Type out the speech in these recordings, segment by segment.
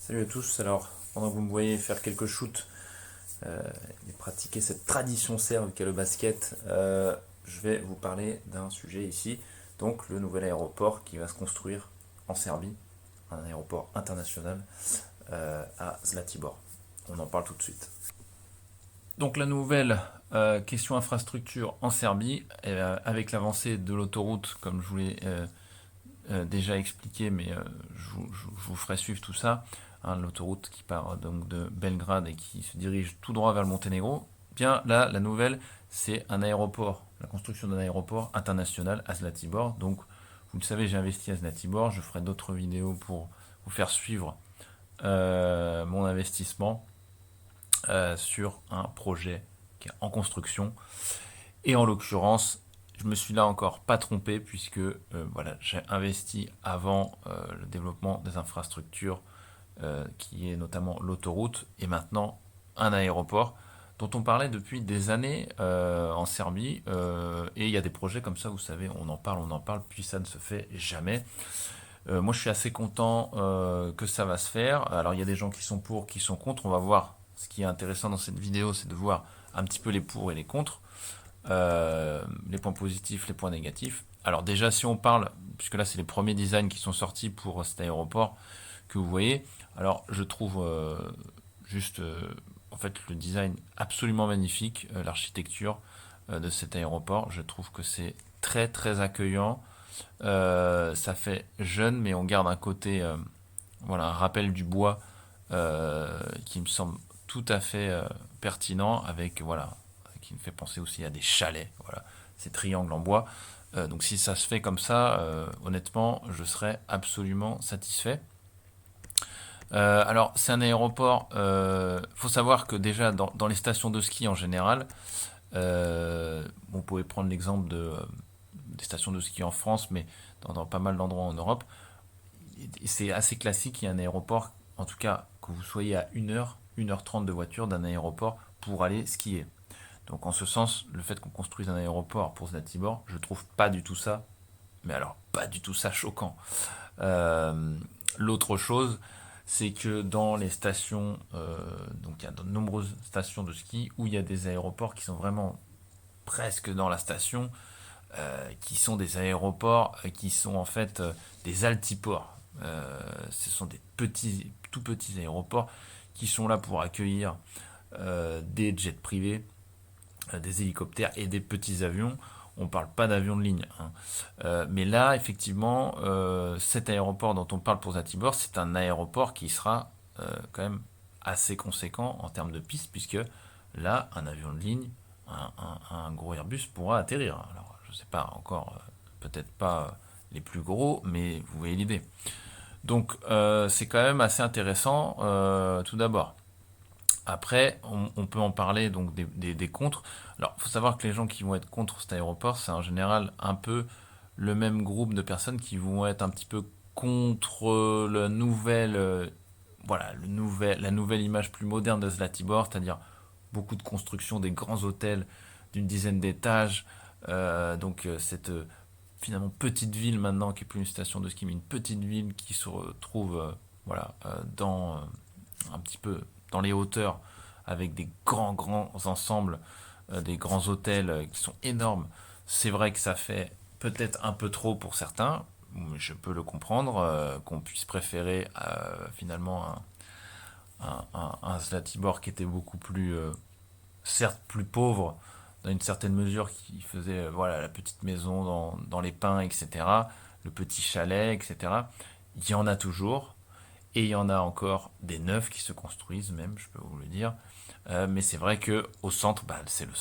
Salut à tous. Alors, pendant que vous me voyez faire quelques shoots et pratiquer cette tradition serbe qu'est le basket, je vais vous parler d'un sujet ici. Donc, le nouvel aéroport qui va se construire en Serbie, un aéroport international à Zlatibor. On en parle tout de suite. Donc, la nouvelle question infrastructure en Serbie, avec l'avancée de l'autoroute, comme je vous l'ai déjà expliqué, mais je vous ferai suivre tout ça. Hein, l'autoroute qui part donc de Belgrade et qui se dirige tout droit vers le Monténégro. Bien là, la nouvelle, c'est un aéroport, la construction d'un aéroport international à Zlatibor. Donc, vous le savez, j'ai investi à Zlatibor. Je ferai d'autres vidéos pour vous faire suivre mon investissement sur un projet qui est en construction. Et en l'occurrence, je me suis là encore pas trompé puisque voilà, j'ai investi avant le développement des infrastructures qui est notamment l'autoroute et maintenant un aéroport dont on parlait depuis des années en Serbie et il y a des projets comme ça, vous savez, on en parle, puis ça ne se fait jamais. Moi, je suis assez content que ça va se faire. Alors, il y a des gens qui sont pour, qui sont contre. On va voir. Ce qui est intéressant dans cette vidéo, c'est de voir un petit peu les pour et les contre, les points positifs, les points négatifs. Alors déjà, si on parle, puisque là c'est les premiers designs qui sont sortis pour cet aéroport que vous voyez, alors je trouve juste en fait le design absolument magnifique, l'architecture de cet aéroport, je trouve que c'est très très accueillant. Ça fait jeune, mais on garde un côté, voilà, un rappel du bois qui me semble tout à fait pertinent, avec voilà, qui me fait penser aussi à des chalets, voilà, ces triangles en bois. Donc si ça se fait comme ça, honnêtement, je serais absolument satisfait. Alors c'est un aéroport. Faut savoir que déjà dans les stations de ski en général, vous pouvez prendre l'exemple des stations de ski en France, mais dans pas mal d'endroits en Europe, c'est assez classique. Il y a un aéroport, en tout cas que vous soyez à 1h 30 de voiture d'un aéroport pour aller skier. Donc en ce sens, le fait qu'on construise un aéroport pour Zlatibor, je trouve pas du tout ça, mais alors pas du tout ça choquant. Euh, L'autre chose, c'est que dans les stations, donc il y a de nombreuses stations de ski où il y a des aéroports qui sont vraiment presque dans la station, qui sont des aéroports qui sont en fait des altiports. Ce sont des petits, tout petits aéroports qui sont là pour accueillir des jets privés, des hélicoptères et des petits avions. On ne parle pas d'avions de ligne, hein. Mais là, effectivement, cet aéroport dont on parle pour Zatibor, c'est un aéroport qui sera quand même assez conséquent en termes de pistes, puisque là, un avion de ligne, un gros Airbus pourra atterrir. Alors, je ne sais pas encore, peut-être pas les plus gros, mais vous voyez l'idée. Donc, c'est quand même assez intéressant, tout d'abord. Après, on peut en parler donc des contres. Alors, il faut savoir que les gens qui vont être contre cet aéroport, c'est en général un peu le même groupe de personnes qui vont être un petit peu contre le nouvel, voilà, la nouvelle image plus moderne de Zlatibor, c'est-à-dire beaucoup de construction, des grands hôtels d'une dizaine d'étages. Donc, cette finalement petite ville maintenant qui est plus une station de ski, mais une petite ville qui se retrouve, voilà, dans un petit peu dans les hauteurs, avec des grands ensembles, des grands hôtels qui sont énormes. C'est vrai que ça fait peut-être un peu trop pour certains, mais je peux le comprendre, qu'on puisse préférer finalement un Zlatibor qui était beaucoup plus, certes plus pauvre, dans une certaine mesure, qui faisait voilà, la petite maison dans les pins, etc., le petit chalet, etc. Il y en a toujours, et il y en a encore des neufs qui se construisent même, je peux vous le dire. Mais c'est vrai que au centre, bah, c'est le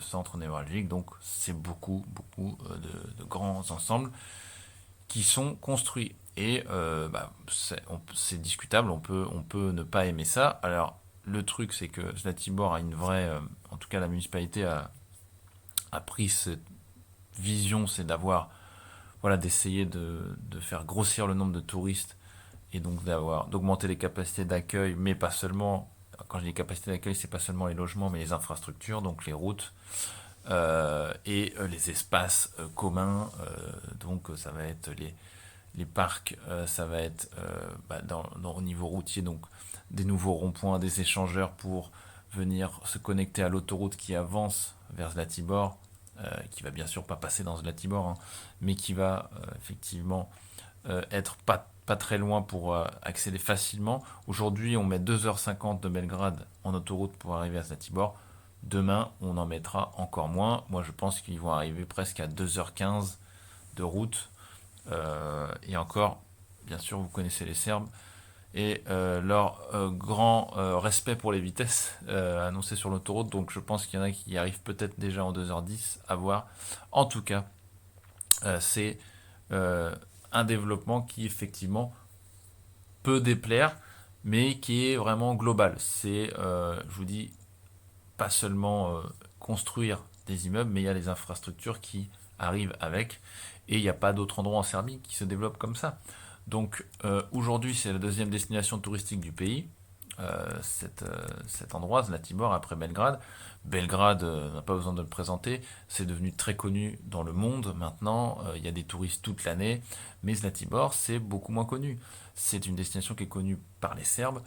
centre névralgique, donc c'est beaucoup de grands ensembles qui sont construits. Et bah, c'est discutable, on peut ne pas aimer ça. Alors le truc, c'est que Zlatibor a une vraie, en tout cas la municipalité a pris cette vision, c'est d'avoir, voilà, d'essayer de faire grossir le nombre de touristes et donc d'augmenter les capacités d'accueil, mais pas seulement. Quand je dis capacité d'accueil, c'est pas seulement les logements, mais les infrastructures, donc les routes et les espaces communs. Donc ça va être Les parcs, ça va être au niveau routier, donc des nouveaux ronds-points, des échangeurs pour venir se connecter à l'autoroute qui avance vers Zlatibor, qui va bien sûr pas passer dans Zlatibor, hein, mais qui va effectivement être pas très loin pour accéder facilement. Aujourd'hui, on met 2h50 de Belgrade en autoroute pour arriver à Zlatibor. Demain, on en mettra encore moins. Moi, je pense qu'ils vont arriver presque à 2h15 de route. Et encore, bien sûr, vous connaissez les Serbes. Et leur grand respect pour les vitesses annoncées sur l'autoroute. Donc, je pense qu'il y en a qui y arrivent peut-être déjà en 2h10 à voir. En tout cas, c'est un développement qui effectivement peut déplaire, mais qui est vraiment global. C'est, je vous dis, pas seulement construire des immeubles, mais il y a les infrastructures qui arrivent avec. Et il n'y a pas d'autre endroit en Serbie qui se développe comme ça. Donc aujourd'hui, c'est la deuxième destination touristique du pays. Cet endroit, Zlatibor, après Belgrade. Belgrade, n'a pas besoin de le présenter, c'est devenu très connu dans le monde maintenant, il y a des touristes toute l'année, mais Zlatibor, c'est beaucoup moins connu. C'est une destination qui est connue par les Serbes,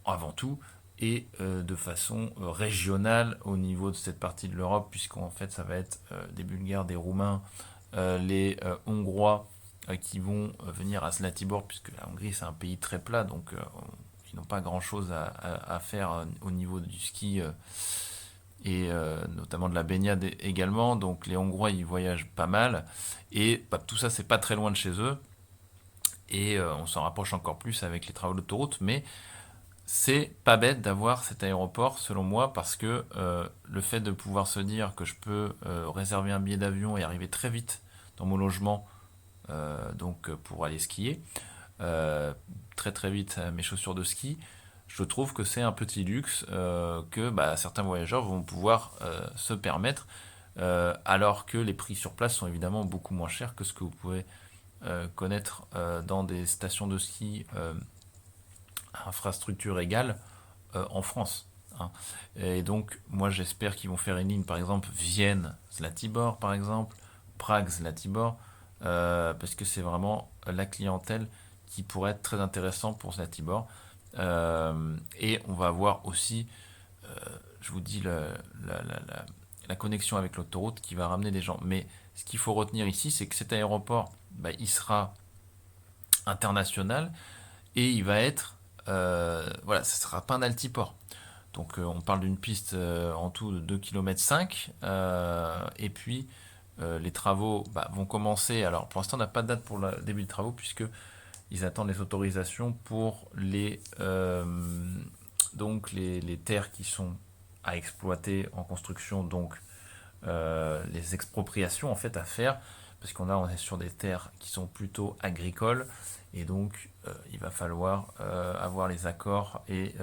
avant tout, et de façon régionale au niveau de cette partie de l'Europe, puisqu'en fait ça va être des Bulgares, des Roumains, les Hongrois qui vont venir à Zlatibor, puisque la Hongrie c'est un pays très plat, donc ils n'ont pas grand-chose à faire au niveau du ski et notamment de la baignade également. Donc les Hongrois ils voyagent pas mal et tout ça c'est pas très loin de chez eux et on s'en rapproche encore plus avec les travaux d'autoroute, mais c'est pas bête d'avoir cet aéroport selon moi parce que le fait de pouvoir se dire que je peux réserver un billet d'avion et arriver très vite dans mon logement donc pour aller skier très très vite à mes chaussures de ski, je trouve que c'est un petit luxe que certains voyageurs vont pouvoir se permettre, alors que les prix sur place sont évidemment beaucoup moins chers que ce que vous pouvez connaître dans des stations de ski à infrastructure égale en France, hein. Et donc, moi j'espère qu'ils vont faire une ligne, par exemple, Vienne-Zlatibor, par exemple, Prague-Zlatibor, parce que c'est vraiment la clientèle qui pourrait être très intéressant pour Zlatibor. Et on va avoir aussi, je vous dis, la connexion avec l'autoroute qui va ramener des gens. Mais ce qu'il faut retenir ici, c'est que cet aéroport, il sera international et il va être, voilà, ça ne sera pas un altiport. Donc on parle d'une piste en tout de 2,5 km. Et puis les travaux vont commencer. Alors pour l'instant on n'a pas de date pour le début des travaux puisque ils attendent les autorisations pour les terres qui sont à exploiter en construction, donc les expropriations en fait à faire, parce on est sur des terres qui sont plutôt agricoles, et donc il va falloir avoir les accords et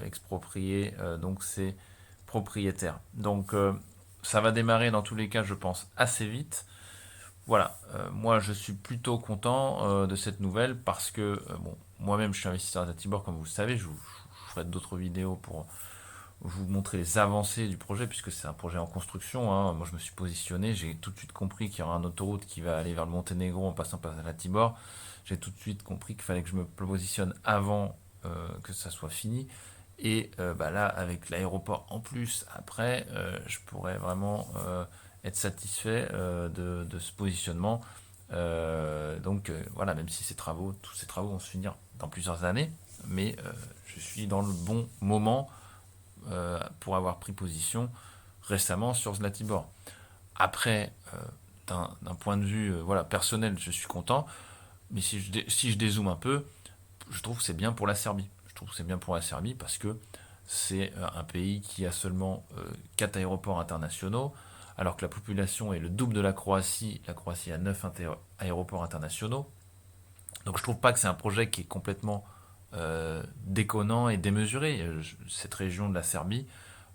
exproprier donc ces propriétaires. Donc ça va démarrer dans tous les cas, je pense, assez vite. Voilà, moi je suis plutôt content de cette nouvelle parce que moi-même je suis investisseur à Tibor, comme vous le savez, je ferai d'autres vidéos pour vous montrer les avancées du projet puisque c'est un projet en construction, hein. Moi je me suis positionné, j'ai tout de suite compris qu'il y aura une autoroute qui va aller vers le Monténégro en passant par la Tibor. J'ai tout de suite compris qu'il fallait que je me positionne avant que ça soit fini. Et là, avec l'aéroport en plus, après, je pourrais vraiment être satisfait de ce positionnement. Voilà, même si tous ces travaux vont se finir dans plusieurs années, mais je suis dans le bon moment pour avoir pris position récemment sur Zlatibor. Après, d'un point de vue voilà, personnel, je suis content, mais si je dézoome un peu, je trouve que c'est bien pour la Serbie. Je trouve que c'est bien pour la Serbie parce que c'est un pays qui a seulement 4 aéroports internationaux, alors que la population est le double de la Croatie. La Croatie a 9 aéroports internationaux. Donc je trouve pas que c'est un projet qui est complètement déconnant et démesuré. Cette région de la Serbie,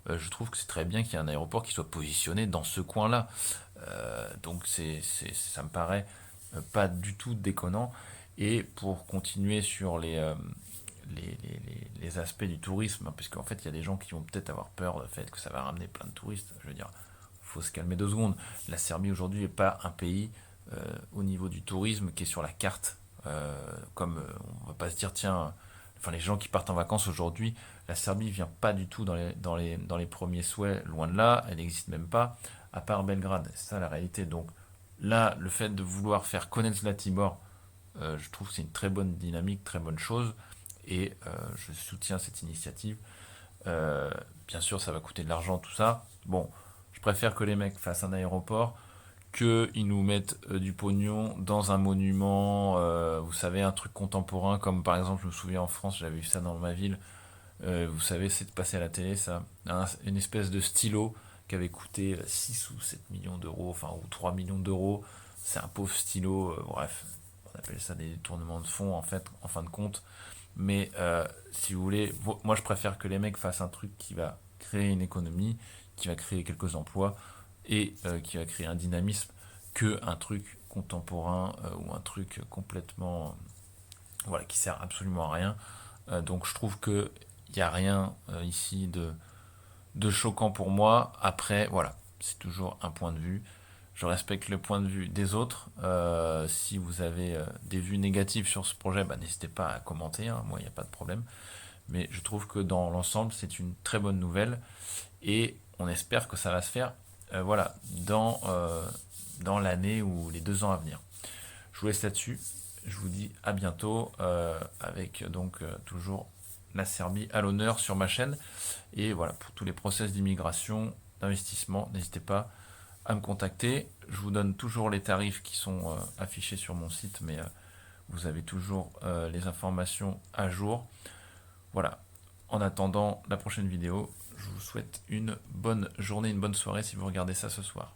je trouve que c'est très bien qu'il y ait un aéroport qui soit positionné dans ce coin-là. Donc ça me paraît pas du tout déconnant. Et pour continuer sur les aspects du tourisme, hein, puisqu'en fait il y a des gens qui vont peut-être avoir peur du fait que ça va ramener plein de touristes. Je veux dire, il faut se calmer 2 secondes. La Serbie aujourd'hui n'est pas un pays au niveau du tourisme qui est sur la carte Comme on va pas se dire, tiens, enfin les gens qui partent en vacances aujourd'hui, la Serbie vient pas du tout dans les premiers souhaits, loin de là, elle n'existe même pas, à part Belgrade, c'est ça la réalité. Donc là, le fait de vouloir faire connaître Zlatibor, je trouve que c'est une très bonne dynamique, très bonne chose, et je soutiens cette initiative. Euh, Bien sûr, ça va coûter de l'argent, tout ça. Bon, je préfère que les mecs fassent un aéroport qu'ils nous mettent du pognon dans un monument, vous savez, un truc contemporain, comme par exemple, je me souviens en France, j'avais vu ça dans ma ville, vous savez, c'est de passer à la télé, ça, une espèce de stylo qui avait coûté 6 ou 7 millions d'euros, enfin, ou 3 millions d'euros, c'est un pauvre stylo, bref, on appelle ça des tournements de fonds, en fait, en fin de compte, mais si vous voulez, moi je préfère que les mecs fassent un truc qui va créer une économie, qui va créer quelques emplois et qui va créer un dynamisme que un truc contemporain ou un truc complètement voilà qui sert absolument à rien. Donc je trouve que il n'y a rien ici de choquant pour moi. Après voilà, c'est toujours un point de vue. Je respecte le point de vue des autres. Si vous avez des vues négatives sur ce projet, bah, n'hésitez pas à commenter, hein. Moi, il n'y a pas de problème. Mais je trouve que dans l'ensemble, c'est une très bonne nouvelle. Et on espère que ça va se faire voilà, dans l'année ou les 2 ans à venir. Je vous laisse là-dessus. Je vous dis à bientôt avec donc toujours la Serbie à l'honneur sur ma chaîne. Et voilà, pour tous les process d'immigration, d'investissement, n'hésitez pas à me contacter. Je vous donne toujours les tarifs qui sont affichés sur mon site, mais vous avez toujours les informations à jour. Voilà. En attendant la prochaine vidéo, je vous souhaite une bonne journée, une bonne soirée si vous regardez ça ce soir.